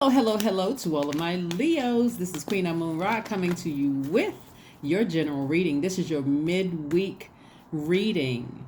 Oh, hello, hello to all of my Leos. This is Queen Moon Ra coming to you with your general reading. This is your midweek reading.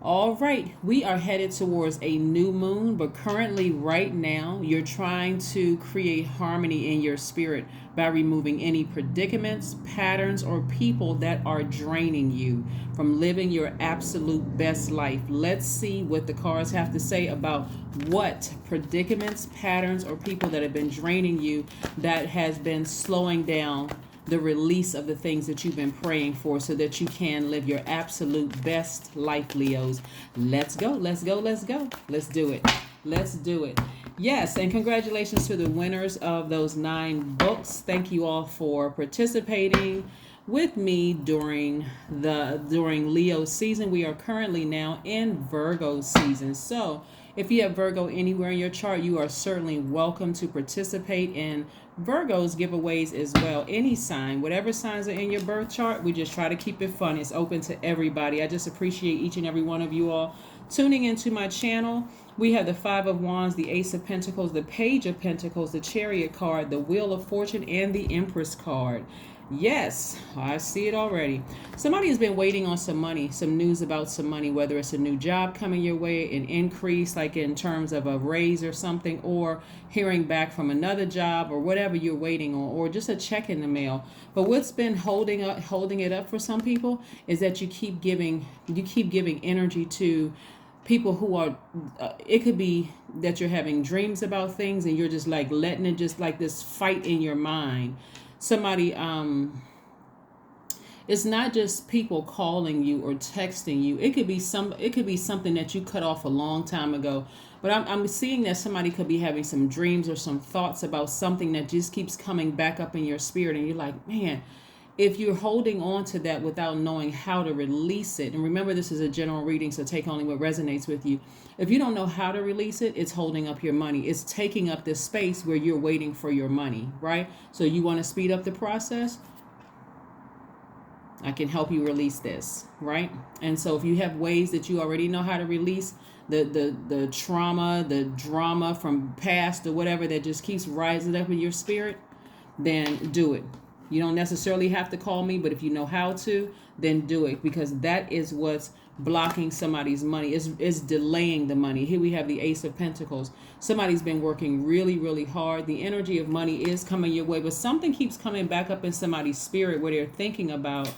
All right, we are headed towards a new moon, but currently, right now, you're trying to create harmony in your spirit by removing any predicaments, patterns, or people that are draining you from living your absolute best life. Let's see what the cards have to say about what predicaments, patterns, or people that have been draining you that has been slowing down the release of the things that you've been praying for so that you can live your absolute best life, Leos. Let's go, let's go, let's go. Let's do it. Let's do it. Yes, and congratulations to the winners of those 9 books. Thank you all for participating with me during Leo season. We are currently now in Virgo season. So, if you have Virgo anywhere in your chart, you are certainly welcome to participate in Virgo's giveaways as well. Any sign, whatever signs are in your birth chart, we just try to keep it fun. It's open to everybody. I just appreciate each and every one of you all tuning into my channel. We have the Five of Wands, the Ace of Pentacles, the Page of Pentacles, the Chariot card, the Wheel of Fortune, and the Empress card. Yes, I see it already. Somebody has been waiting on some money, some news about some money, whether it's a new job coming your way, an increase, like in terms of a raise or something, or hearing back from another job or whatever you're waiting on, or just a check in the mail. But what's been holding it up for some people is that you keep giving energy to people who are it could be that you're having dreams about things and you're just like letting it just like this fight in your mind. Somebody it's not just people calling you or texting you. It could be something that you cut off a long time ago. But I'm seeing that somebody could be having some dreams or some thoughts about something that just keeps coming back up in your spirit, and you're like, man, if you're holding on to that without knowing how to release it, and remember this is a general reading, so take only what resonates with you. If you don't know how to release it, it's holding up your money. It's taking up this space where you're waiting for your money, right? So you want to speed up the process? I can help you release this, right? And so if you have ways that you already know how to release the trauma, the drama from past or whatever that just keeps rising up in your spirit, then do it. You don't necessarily have to call me, but if you know how to, then do it, because that is what's blocking somebody's money. Is delaying the money. Here we have the Ace of Pentacles. Somebody's been working really, really hard. The energy of money is coming your way, but something keeps coming back up in somebody's spirit where they're thinking about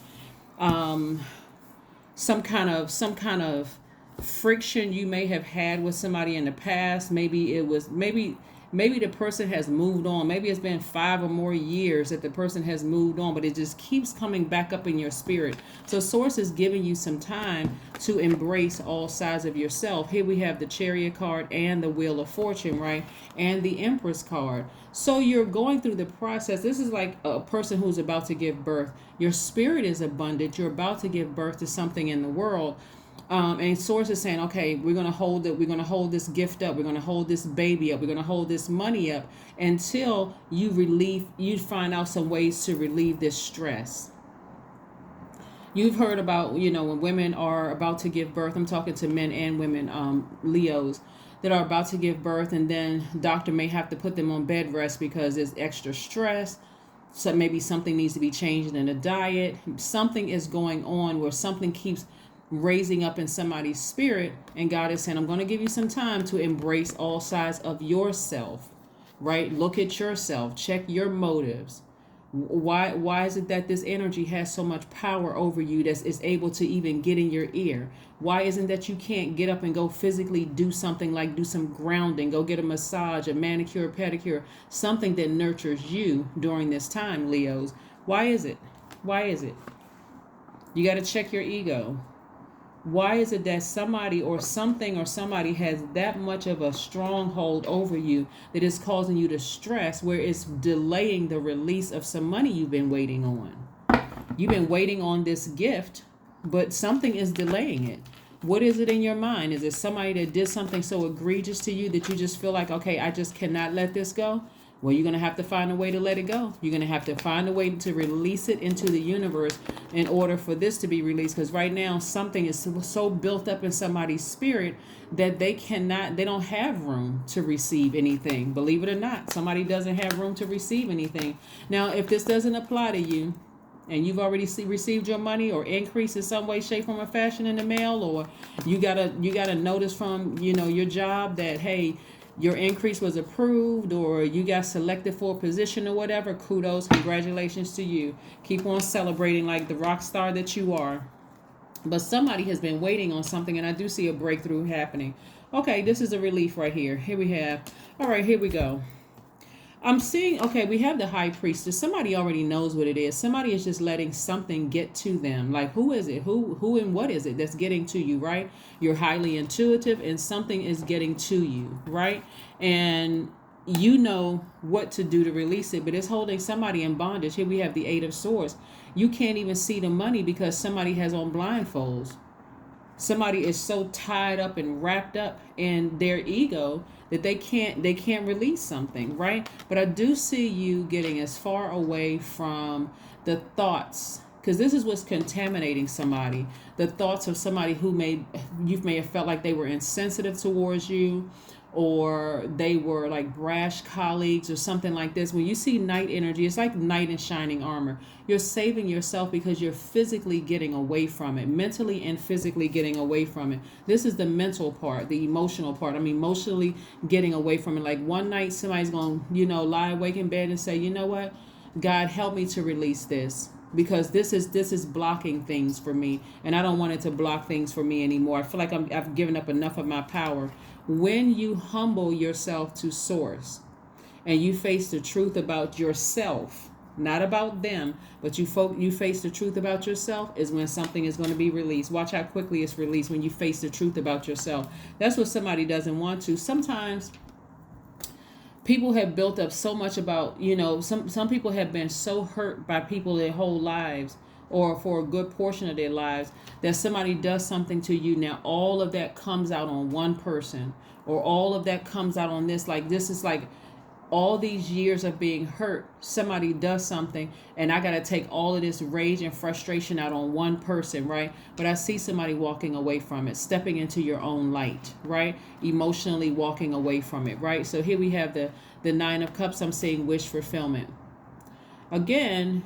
some kind of friction you may have had with somebody in the past. Maybe the person has moved on. Maybe it's been 5 or more years that the person has moved on, but it just keeps coming back up in your spirit. So Source is giving you some time to embrace all sides of yourself. Here we have the Chariot card and the Wheel of Fortune, right? And the Empress card. So you're going through the process. This is like a person who's about to give birth. Your spirit is abundant. You're about to give birth to something in the world. And Source is saying, okay, we're going to hold it. We're going to hold this gift up. We're going to hold this baby up. We're going to hold this money up until you find out some ways to relieve this stress. You've heard about, when women are about to give birth. I'm talking to men and women, Leos, that are about to give birth, and then doctor may have to put them on bed rest because there's extra stress. So maybe something needs to be changed in the diet. Something is going on where something keeps raising up in somebody's spirit, and God is saying, I'm going to give you some time to embrace all sides of yourself, right? Look at yourself, check your motives. Why is it that this energy has so much power over you that is able to even get in your ear? Why isn't that you can't get up and go physically do something, like do some grounding, go get a massage, a manicure, pedicure, something that nurtures you during this time, Leos? Why is it? Why is it? You got to check your ego. Why is it that somebody or something or somebody has that much of a stronghold over you that is causing you to stress, where it's delaying the release of some money you've been waiting on? You've been waiting on this gift, but something is delaying it. What is it in your mind? Is it somebody that did something so egregious to you that you just feel like, okay, I just cannot let this go? Well, you're going to have to find a way to let it go. You're going to have to find a way to release it into the universe in order for this to be released. Because right now, something is so built up in somebody's spirit that they don't have room to receive anything. Believe it or not, somebody doesn't have room to receive anything. Now, if this doesn't apply to you, and you've already received your money or increase in some way, shape, form, or fashion in the mail, or you got a notice from, your job that, hey, your increase was approved, or you got selected for a position or whatever, kudos, congratulations to you. Keep on celebrating like the rock star that you are. But somebody has been waiting on something, and I do see a breakthrough happening. Okay, this is a relief right here. Here we have, all right, here we go. I'm seeing, okay, we have the high priestess. Somebody already knows what it is. Somebody is just letting something get to them. Like, who is it? Who and what is it that's getting to you, right? You're highly intuitive, and something is getting to you, right? And you know what to do to release it, but it's holding somebody in bondage. Here we have the Eight of Swords. You can't even see the money because somebody has on blindfolds. Somebody is so tied up and wrapped up in their ego that they can't release something, right? But I do see you getting as far away from the thoughts, because this is what's contaminating somebody. The thoughts of somebody who you may have felt like they were insensitive towards you, or they were like brash colleagues or something like this. When you see night energy, it's like knight in shining armor. You're saving yourself because you're physically getting away from it, mentally and physically getting away from it. This is the mental part, the emotional part. I'm emotionally getting away from it. Like one night somebody's going to, lie awake in bed and say, you know what? God, help me to release this, because this is blocking things for me, and I don't want it to block things for me anymore. I feel like I've given up enough of my power. When you humble yourself to source and you face the truth about yourself, not about them, but you face the truth about yourself, is when something is going to be released. Watch how quickly it's released when you face the truth about yourself. That's what somebody doesn't want to. Sometimes people have built up so much about, some people have been so hurt by people their whole lives, or for a good portion of their lives, that somebody does something to you. Now all of that comes out on one person, or all of that comes out on this. Like, this is like all these years of being hurt. Somebody does something, and I got to take all of this rage and frustration out on one person, right? But I see somebody walking away from it, stepping into your own light, right? Emotionally walking away from it, right? So here we have the Nine of Cups. I'm saying wish fulfillment. Again,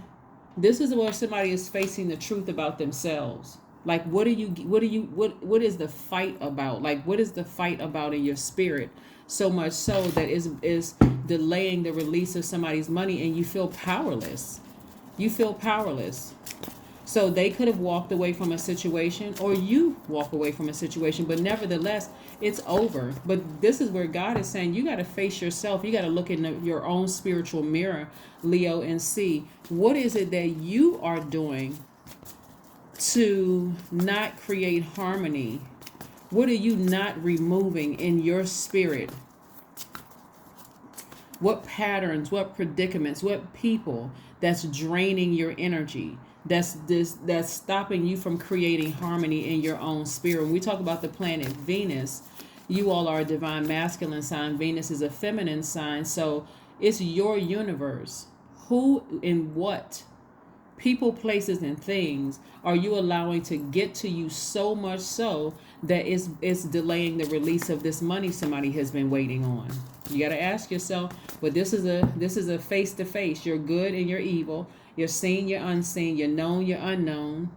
this is where somebody is facing the truth about themselves. Like, what is the fight about? Like, what is the fight about in your spirit? So much so that is delaying the release of somebody's money, and you feel powerless. You feel powerless. So they could have walked away from a situation, or you walk away from a situation, but nevertheless, it's over. But this is where God is saying you got to face yourself. You got to look in your own spiritual mirror, Leo, and see what is it that you are doing to not create harmony. What are you not removing in your spirit? What patterns, what predicaments, what people that's draining your energy? That's stopping you from creating harmony in your own spirit. When we talk about the planet Venus, you all are a divine masculine sign. Venus is a feminine sign. So it's your universe. Who and what people, places, and things are you allowing to get to you so much so that it's delaying the release of this money somebody has been waiting on? You got to ask yourself. But this is a face to face. You're good and you're evil. You're seen, you're unseen. You're known, you're unknown.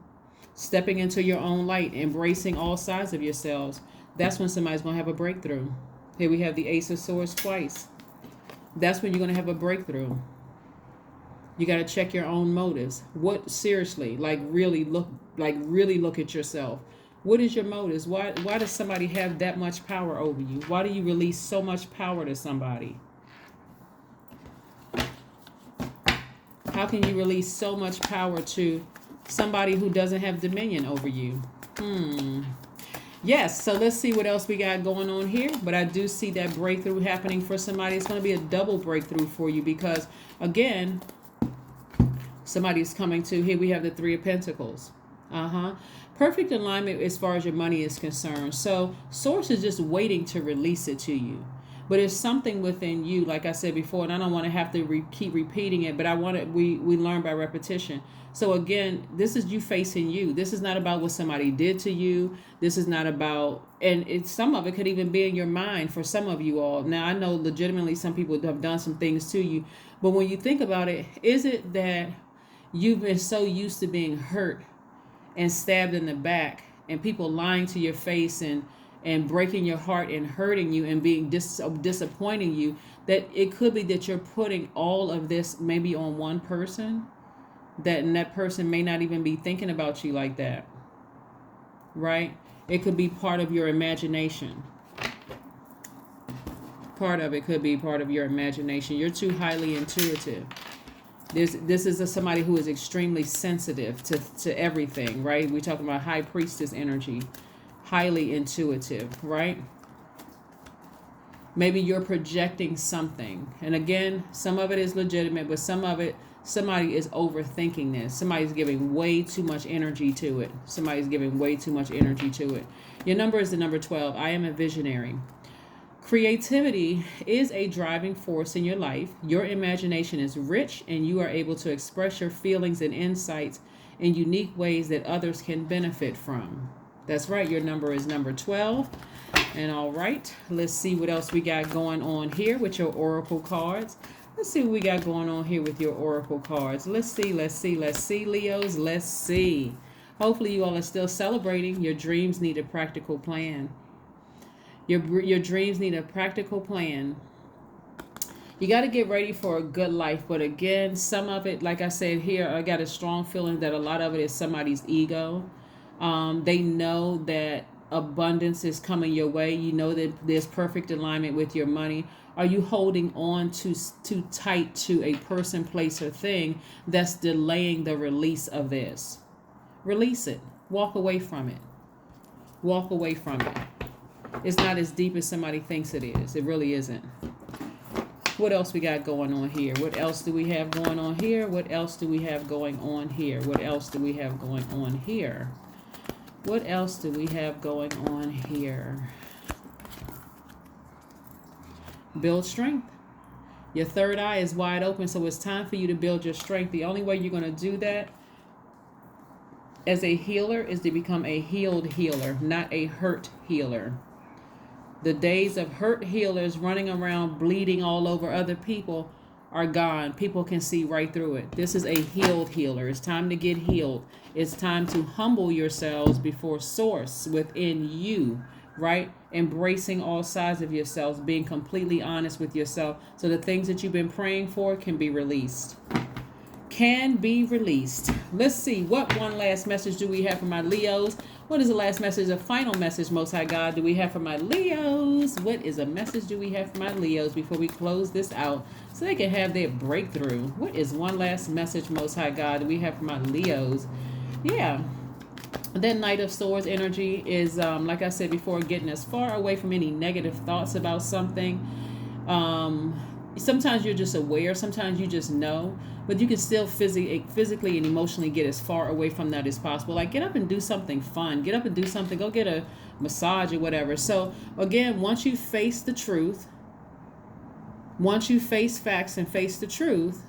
Stepping into your own light, embracing all sides of yourselves. That's when somebody's going to have a breakthrough. Here we have the Ace of Swords twice. That's when you're going to have a breakthrough. You got to check your own motives. What, seriously, really look at yourself. What is your motives? Why does somebody have that much power over you? Why do you release so much power to somebody? How can you release so much power to somebody who doesn't have dominion over you? Yes, so let's see what else we got going on here. But I do see that breakthrough happening for somebody. It's going to be a double breakthrough for you because, again, somebody's coming to, here we have the Three of Pentacles. Perfect alignment as far as your money is concerned. So Source is just waiting to release it to you. But it's something within you, like I said before, and I don't want to have to keep repeating it, but I want to, we learn by repetition. So again, this is you facing you. This is not about what somebody did to you. This is not about, and it's, some of it could even be in your mind for some of you all. Now, I know legitimately some people have done some things to you, but when you think about it, is it that you've been so used to being hurt and stabbed in the back and people lying to your face and breaking your heart and hurting you and being disappointing you, that it could be that you're putting all of this maybe on one person, and that person may not even be thinking about you like that, right? It could be part of your imagination. Part of it could be part of your imagination. You're too highly intuitive. This is somebody who is extremely sensitive to everything, right? We're talking about high priestess energy. Highly intuitive, right? Maybe you're projecting something. And again, some of it is legitimate, but some of it, somebody is overthinking this. Somebody's giving way too much energy to it. Somebody's giving way too much energy to it. Your number is the number 12. I am a visionary. Creativity is a driving force in your life. Your imagination is rich and you are able to express your feelings and insights in unique ways that others can benefit from. That's right. Your number is number 12. And all right, let's see what else we got going on here with your oracle cards. Let's see what we got going on here with your oracle cards. Let's see, Leos. Let's see. Hopefully you all are still celebrating. Your dreams need a practical plan. Your dreams need a practical plan. You got to get ready for a good life. But again, some of it, like I said here, I got a strong feeling that a lot of it is somebody's ego. They know that abundance is coming your way. You know that there's perfect alignment with your money. Are you holding on too tight to a person, place, or thing that's delaying the release of this? Release it. Walk away from it. Walk away from it. It's not as deep as somebody thinks it is. It really isn't. What else we got going on here? What else do we have going on here? What else do we have going on here? What else do we have going on here? What else do we have going on here? Build strength. Your third eye is wide open, so it's time for you to build your strength. The only way you're going to do that as a healer is to become a healed healer, not a hurt healer. The days of hurt healers running around bleeding all over other people are gone. People can see right through it. This is a healed healer. It's time to get healed. It's time to humble yourselves before source within you, right? Embracing all sides of yourselves, being completely honest with yourself so the things that you've been praying for can be released. Can be released. Let's see, what one last message do we have for my Leos? What is the last message, a final message, Most High God, do we have for my Leos? What is a message do we have for my Leos before we close this out so they can have their breakthrough? What is one last message, Most High God, do we have for my Leos? Yeah, that Knight of Swords energy is, like I said before, getting as far away from any negative thoughts about something. Sometimes you're just aware, sometimes you just know, but you can still physically and emotionally get as far away from that as possible. Like, get up and do something fun. Get up and do something. Go get a massage or whatever. So again, once you face the truth, once you face facts and face the truth,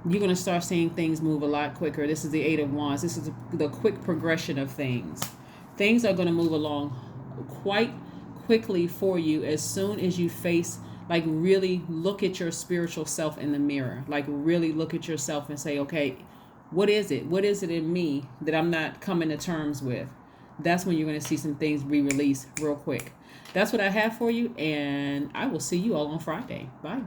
you're going to start seeing things move a lot quicker. This is the Eight of Wands. This is the quick progression of things. Things are going to move along quite quickly for you as soon as you face, like, really look at your spiritual self in the mirror. Like, really look at yourself and say, okay, what is it? What is it in me that I'm not coming to terms with? That's when you're going to see some things be released real quick. That's what I have for you, and I will see you all on Friday. Bye.